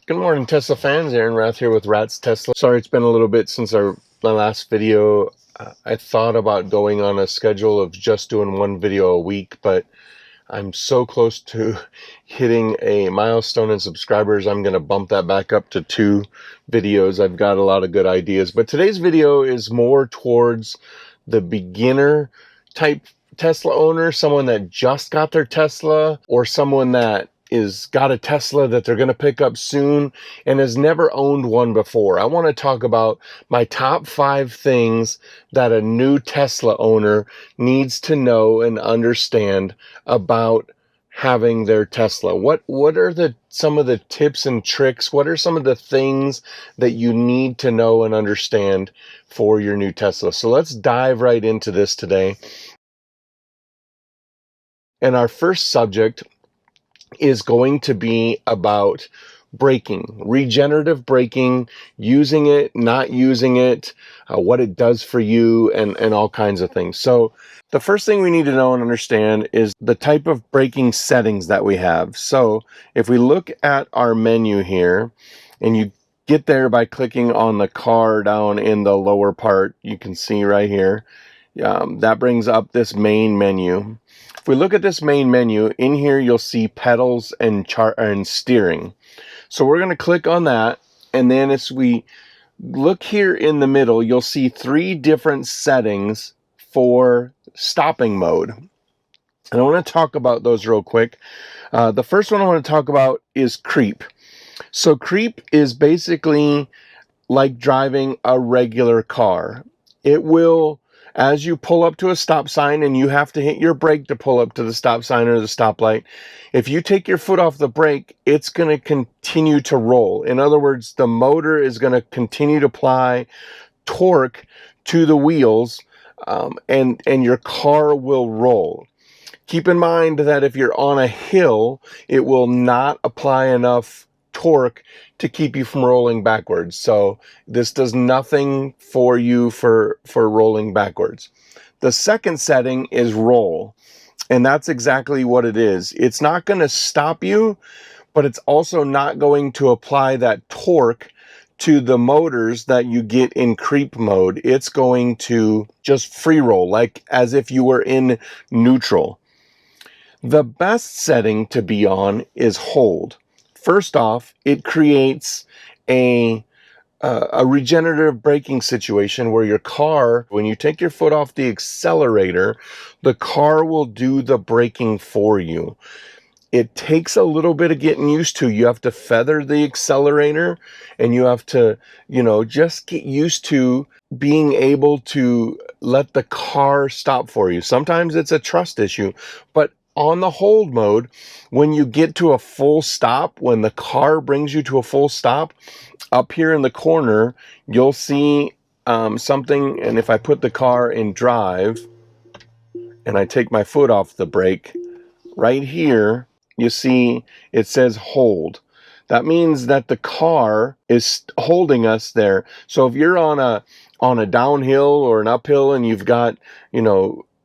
Good morning, Tesla fans. Aaron Rath here with Rat's Tesla. Sorry it's been a little bit since my last video. I thought about going on a schedule of just doing one video a week, but I'm so close to hitting a milestone in subscribers. I'm going to bump that back up to 2 videos. I've got a lot of good ideas, but today's video is more towards the beginner type Tesla owner, someone that just got their Tesla, or someone that got a Tesla that they're going to pick up soon and has never owned one before. I want to talk about my top 5 things that a new Tesla owner needs to know and understand about having their Tesla. What are some of the tips and tricks? What are some of the things that you need to know and understand for your new Tesla? So let's dive right into this today. And our first subject is going to be about braking, regenerative braking, using it, not using it, what it does for you, and all kinds of things. So the first thing we need to know and understand is the type of braking settings that we have. So if we look at our menu here, and you get there by clicking on the car down in the lower part, you can see right here, that brings up this main menu. If we look at this main menu, in here you'll see pedals and steering. So we're going to click on that, and then as we look here in the middle, you'll see 3 different settings for stopping mode. And I want to talk about those real quick. The first one I want to talk about is creep. So creep is basically like driving a regular car. It will, as you pull up to a stop sign and you have to hit your brake to pull up to the stop sign or the stoplight, if you take your foot off the brake, it's going to continue to roll. In other words, the motor is going to continue to apply torque to the wheels, and your car will roll. Keep in mind that if you're on a hill, it will not apply enough torque to keep you from rolling backwards. So this does nothing for you for rolling backwards. The second setting is roll, and that's exactly what it is. It's not going to stop you, but it's also not going to apply that torque to the motors that you get in creep mode. It's going to just free roll, like as if you were in neutral. The best setting to be on is hold. First off, it creates a regenerative braking situation where your car, when you take your foot off the accelerator, the car will do the braking for you. It takes a little bit of getting used to. You have to feather the accelerator, and you have to, just get used to being able to let the car stop for you. Sometimes it's a trust issue, but on the hold mode, when you get to a full stop, when the car brings you to a full stop, up here in the corner, you'll see something. And if I put the car in drive and I take my foot off the brake, right here, you see it says hold. That means that the car is holding us there. So if you're on a downhill or an uphill and you've got,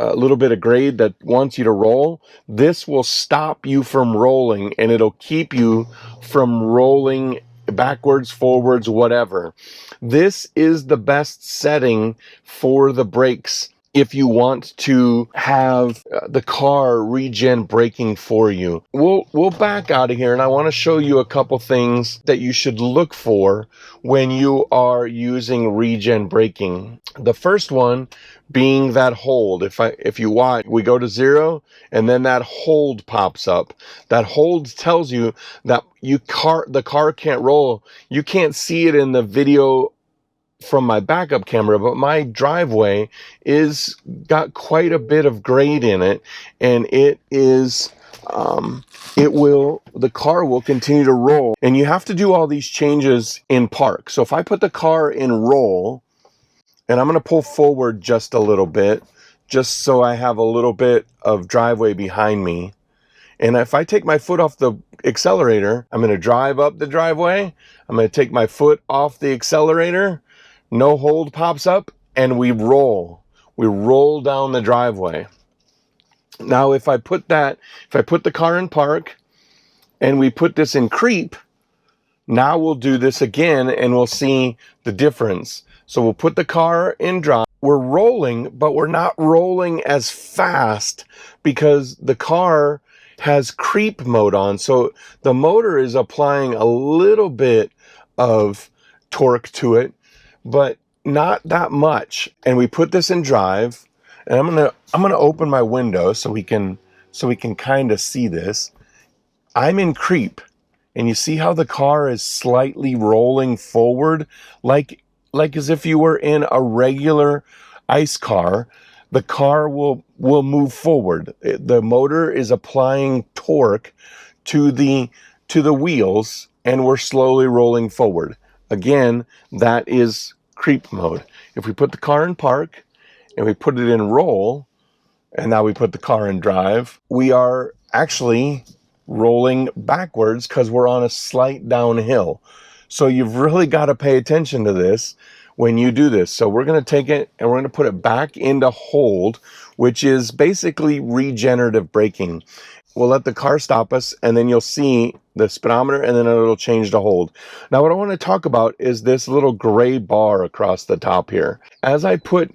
a little bit of grade that wants you to roll, this will stop you from rolling, and it'll keep you from rolling backwards, forwards, whatever. This is the best setting for the brakes if you want to have the car regen braking for you. We'll back out of here, and I want to show you a couple things that you should look for when you are using regen braking. The first one being that hold. If you watch, we go to 0 and then that hold pops up. That hold tells you that the car can't roll. You can't see it in the video from my backup camera, but my driveway got quite a bit of grade in it, and the car will continue to roll. And you have to do all these changes in park. So if I put the car in roll, and I'm going to pull forward just a little bit, just so I have a little bit of driveway behind me. And if I take my foot off the accelerator, I'm going to drive up the driveway. I'm going to take my foot off the accelerator. No hold pops up, and we roll. We roll down the driveway. Now, if I put the car in park and we put this in creep, Now we'll do this again and we'll see the difference. So we'll put the car in drive. We're rolling, but we're not rolling as fast because the car has creep mode on. So the motor is applying a little bit of torque to it, but not that much. And we put this in drive, and I'm gonna open my window so we can kind of see this. I'm in creep, and you see how the car is slightly rolling forward, like as if you were in a regular ice car. The car will move forward. The motor is applying torque to the wheels, and we're slowly rolling forward. Again, that is creep mode. If we put the car in park and we put it in roll, and now we put the car in drive, we are actually rolling backwards because we're on a slight downhill. So you've really got to pay attention to this when you do this. So we're going to take it and we're going to put it back into hold, which is basically regenerative braking. We'll let the car stop us, and then you'll see the speedometer, and then it'll change to hold. Now what I want to talk about is this little gray bar across the top here. As I put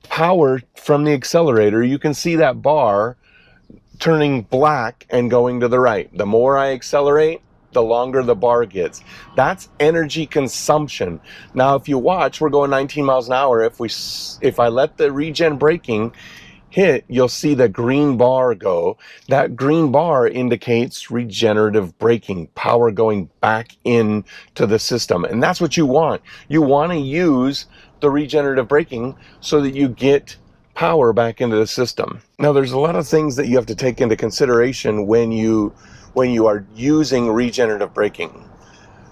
power from the accelerator, you can see that bar turning black and going to the right. The more I accelerate, the longer the bar gets. That's energy consumption. Now, if you watch, we're going 19 miles an hour. If I let the regen braking hit, you'll see the green bar go. That green bar indicates regenerative braking, power going back into the system. And that's what you want. You want to use the regenerative braking so that you get power back into the system. Now, there's a lot of things that you have to take into consideration when you are using regenerative braking.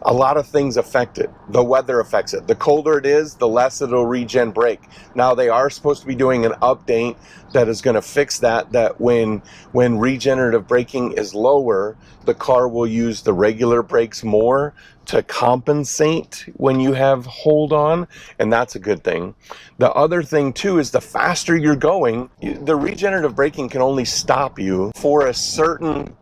A lot of things affect it. The weather affects it. The colder it is, the less it'll regen brake. Now, they are supposed to be doing an update that is going to fix that when regenerative braking is lower, the car will use the regular brakes more to compensate when you have hold on, and that's a good thing. The other thing too is the faster you're going, the regenerative braking can only stop you for a certain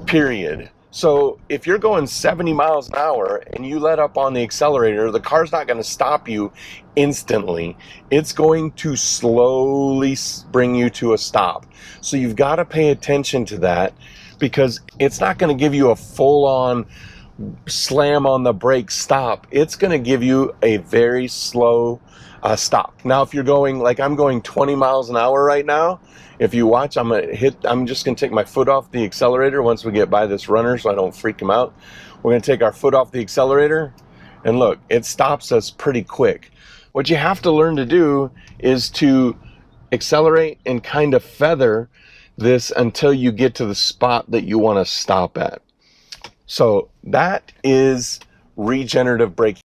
period. So if you're going 70 miles an hour and you let up on the accelerator, the car's not going to stop you instantly. It's going to slowly bring you to a stop. So you've got to pay attention to that, because it's not going to give you a full-on slam on the brake stop. It's going to give you a very slow stop. Now, if you're going, like I'm going 20 miles an hour right now, if you watch, I'm just going to take my foot off the accelerator once we get by this runner so I don't freak him out. We're going to take our foot off the accelerator, and look, it stops us pretty quick. What you have to learn to do is to accelerate and kind of feather this until you get to the spot that you want to stop at. So that is regenerative braking.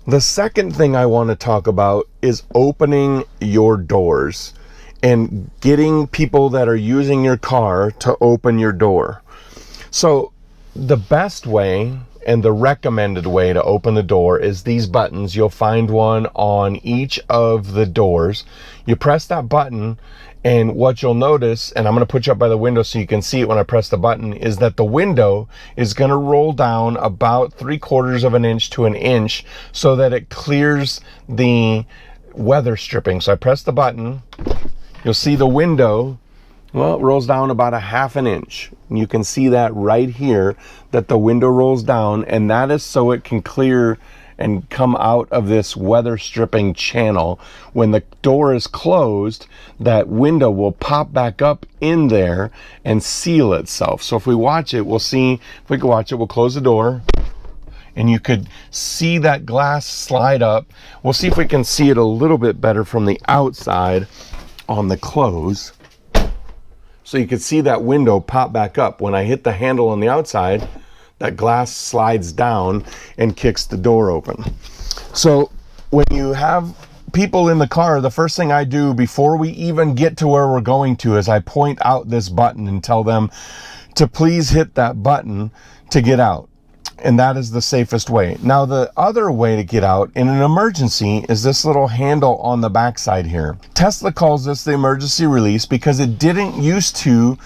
The second thing I want to talk about is opening your doors and getting people that are using your car to open your door. So the best way and the recommended way to open the door is these buttons. You'll find one on each of the doors. You press that button, and what you'll notice, and I'm going to put you up by the window so you can see it when I press the button, is that the window is going to roll down about 3/4 of an inch to an inch so that it clears the weather stripping. So I press the button, you'll see the window, well, it rolls down about 1/2 an inch. And you can see that right here, that the window rolls down, and that is so it can clear and come out of this weather stripping channel. When the door is closed, that window will pop back up in there and seal itself. So if we watch it, we'll see, if we can watch it, we'll close the door, and you could see that glass slide up. We'll see if we can see it a little bit better from the outside on the close. So you can see that window pop back up. When I hit the handle on the outside, that glass slides down and kicks the door open. So when you have people in the car, the first thing I do before we even get to where we're going to is I point out this button and tell them to please hit that button to get out. And that is the safest way. Now, the other way to get out in an emergency is this little handle on the backside here. Tesla calls this the emergency release because it didn't used to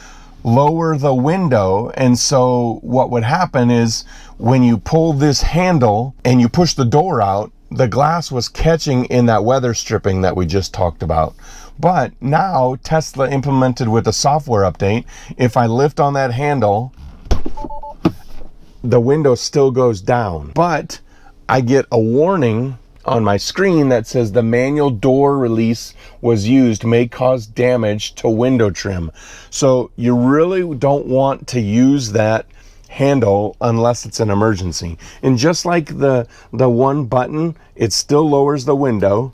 lower the window. And so what would happen is when you pull this handle and you push the door out, the glass was catching in that weather stripping that we just talked about. But now Tesla implemented with a software update, if I lift on that handle, the window still goes down, but I get a warning on my screen that says the manual door release was used, may cause damage to window trim. So you really don't want to use that handle unless it's an emergency. And just like the one button, it still lowers the window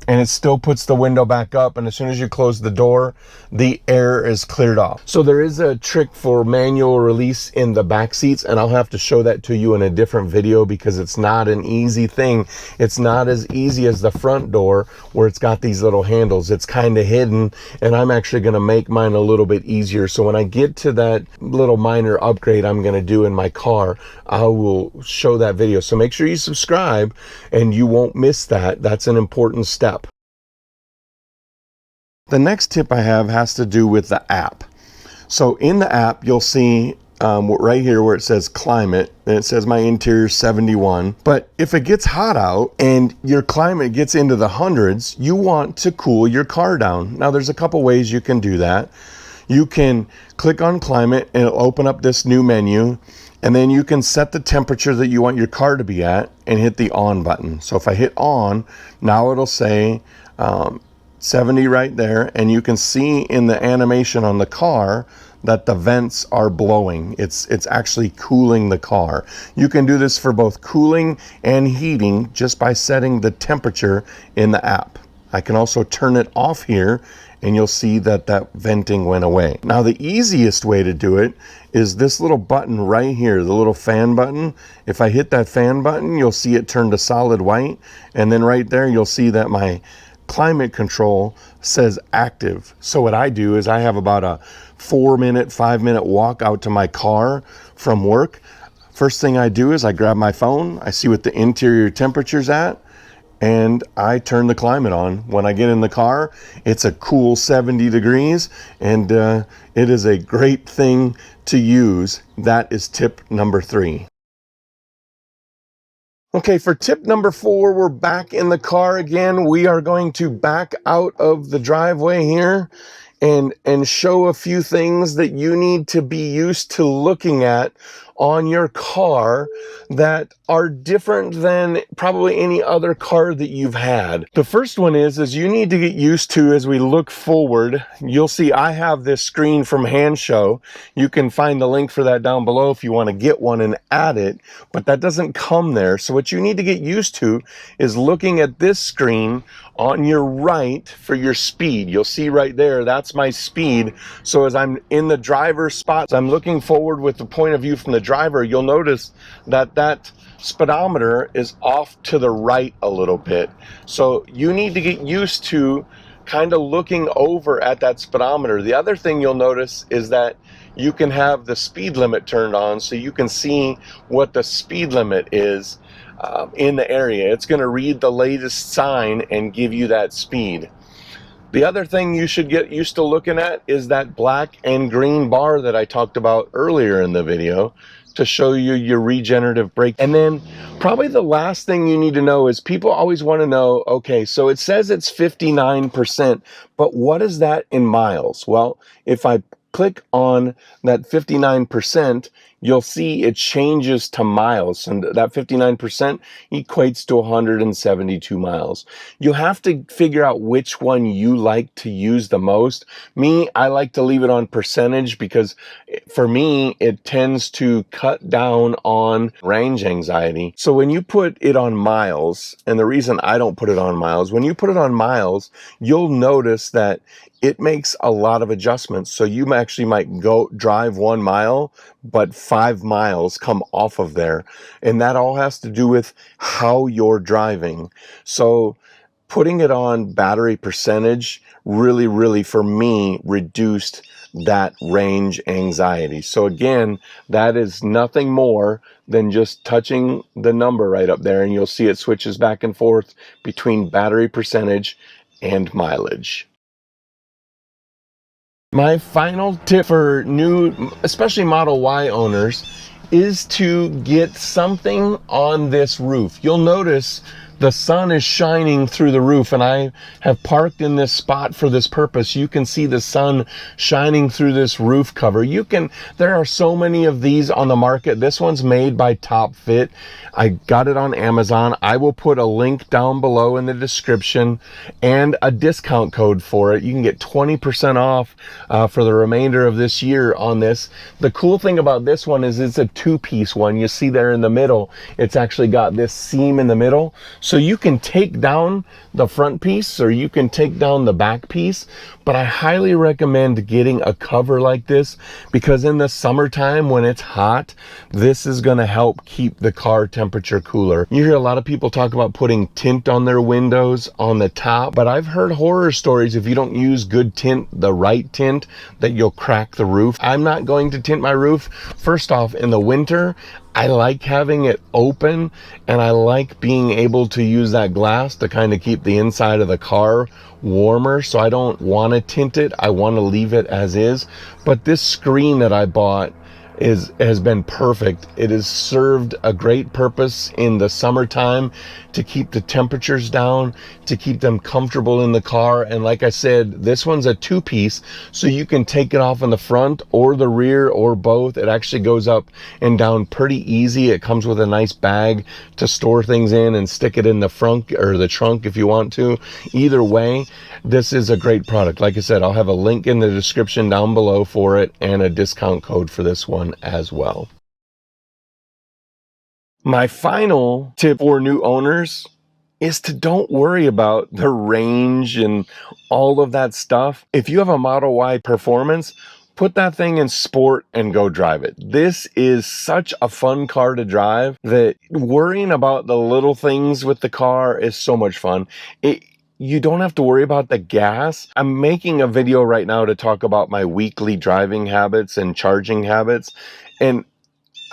and it still puts the window back up, and as soon as you close the door, the air is cleared off. So there is a trick for manual release in the back seats, and I'll have to show that to you in a different video because it's not an easy thing. It's not as easy as the front door where it's got these little handles. It's kind of hidden, and I'm actually going to make mine a little bit easier. So when I get to that little minor upgrade I'm going to do in my car, I will show that video. So make sure you subscribe and you won't miss that. That's an important step. The next tip I have has to do with the app. So in the app, you'll see right here where it says climate, and it says my interior 71. But if it gets hot out and your climate gets into the hundreds, you want to cool your car down. Now there's a couple ways you can do that. You can click on climate and it'll open up this new menu, and then you can set the temperature that you want your car to be at and hit the on button. So if I hit on, now it'll say 70 right there, and you can see in the animation on the car that the vents are blowing. It's actually cooling the car. You can do this for both cooling and heating just by setting the temperature in the app. I can also turn it off here and you'll see that venting went away. Now the easiest way to do it is this little button right here, the little fan button. If I hit that fan button, you'll see it turn to solid white, and then right there you'll see that my climate control says active. So what I do is I have about a 5-minute walk out to my car from work. First thing I do is I grab my phone, I see what the interior temperature's at, and I turn the climate on. When I get in the car, it's a cool 70 degrees, and it is a great thing to use. That is tip number 3. Okay, for tip number 4, we're back in the car again. We are going to back out of the driveway here and show a few things that you need to be used to looking at on your car that are different than probably any other car that you've had. The first one is you need to get used to, as we look forward, you'll see I have this screen from Hansshow. You can find the link for that down below if you want to get one and add it, but that doesn't come there. So what you need to get used to is looking at this screen on your right for your speed. You'll see right there, that's my speed. So as I'm in the driver's spot, I'm looking forward with the point of view from the driver, you'll notice that that speedometer is off to the right a little bit. So you need to get used to kind of looking over at that speedometer. The other thing you'll notice is that you can have the speed limit turned on so you can see what the speed limit is in the area. It's going to read the latest sign and give you that speed. The other thing you should get used to looking at is that black and green bar that I talked about earlier in the video to show you your regenerative brake. And then probably the last thing you need to know is people always want to know, okay, so it says it's 59%, but what is that in miles? Well, if I click on that 59%, you'll see it changes to miles, and that 59% equates to 172 miles. You have to figure out which one you like to use the most. Me, I like to leave it on percentage because for me, it tends to cut down on range anxiety. So when you put it on miles, and the reason I don't put it on miles, when you put it on miles, you'll notice that it makes a lot of adjustments. So you actually might go drive 1 mile, but 5 miles come off of there. And that all has to do with how you're driving. So putting it on battery percentage really, for me, reduced that range anxiety. So again, that is nothing more than just touching the number right up there, and you'll see it switches back and forth between battery percentage and mileage. My final tip for new, especially Model Y owners, is to get something on this roof. You'll notice the sun is shining through the roof, and I have parked in this spot for this purpose. You can see the sun shining through this roof cover. There are so many of these on the market. This one's made by Top Fit. I got it on Amazon. I will put a link down below in the description and a discount code for it. You can get 20% off for the remainder of this year on this. The cool thing about this one is it's a two-piece one. You see there in the middle, it's actually got this seam in the middle. So you can take down the front piece or you can take down the back piece, but I highly recommend getting a cover like this because in the summertime when it's hot, this is going to help keep the car temperature cooler. You hear a lot of people talk about putting tint on their windows on the top, but I've heard horror stories if you don't use good tint, the right tint, that you'll crack the roof. I'm not going to tint my roof. First off, in the winter, I like having it open and I like being able to use that glass to kind of keep the inside of the car warmer. So I don't want to tint it. I want to leave it as is. But this screen that I bought has been perfect. It has served a great purpose in the summertime to keep the temperatures down, to keep them comfortable in the car. And like I said, this one's a two-piece, so you can take it off in the front or the rear or both. It actually goes up and down pretty easy. It comes with a nice bag to store things in and stick it in the front or the trunk if you want to. Either way, this is a great product. Like I said, I'll have a link in the description down below for it and a discount code for this one as well. My final tip for new owners is to don't worry about the range and all of that stuff. If you have a Model Y Performance, put that thing in sport and go drive it. This is such a fun car to drive that worrying about the little things with the car is so much fun. You don't have to worry about the gas. I'm making a video right now to talk about my weekly driving habits and charging habits. And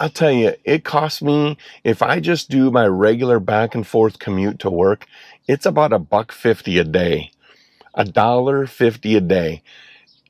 I'll tell you, it costs me, if I just do my regular back and forth commute to work, it's about $1.50 a day, $1.50 a day.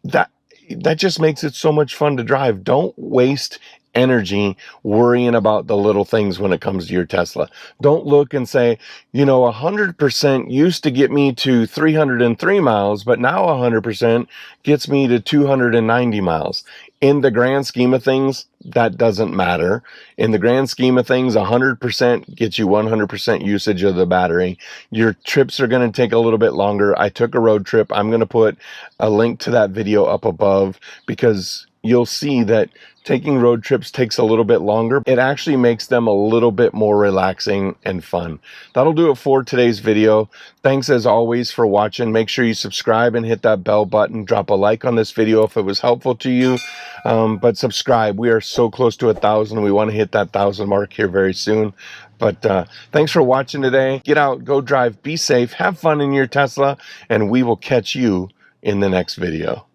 That just makes it so much fun to drive. Don't waste energy worrying about the little things when it comes to your Tesla. Don't look and say, 100% used to get me to 303 miles, but now 100% gets me to 290 miles. In the grand scheme of things, that doesn't matter. In the grand scheme of things, 100% gets you 100% usage of the battery. Your trips are going to take a little bit longer. I took a road trip. I'm going to put a link to that video up above because you'll see that taking road trips takes a little bit longer. It actually makes them a little bit more relaxing and fun. That'll do it for today's video. Thanks as always for watching. Make sure you subscribe and hit that bell button. Drop a like on this video if it was helpful to you. But subscribe. We are so close to 1,000. We want to hit that 1,000 mark here very soon. But thanks for watching today. Get out, go drive, be safe, have fun in your Tesla, and we will catch you in the next video.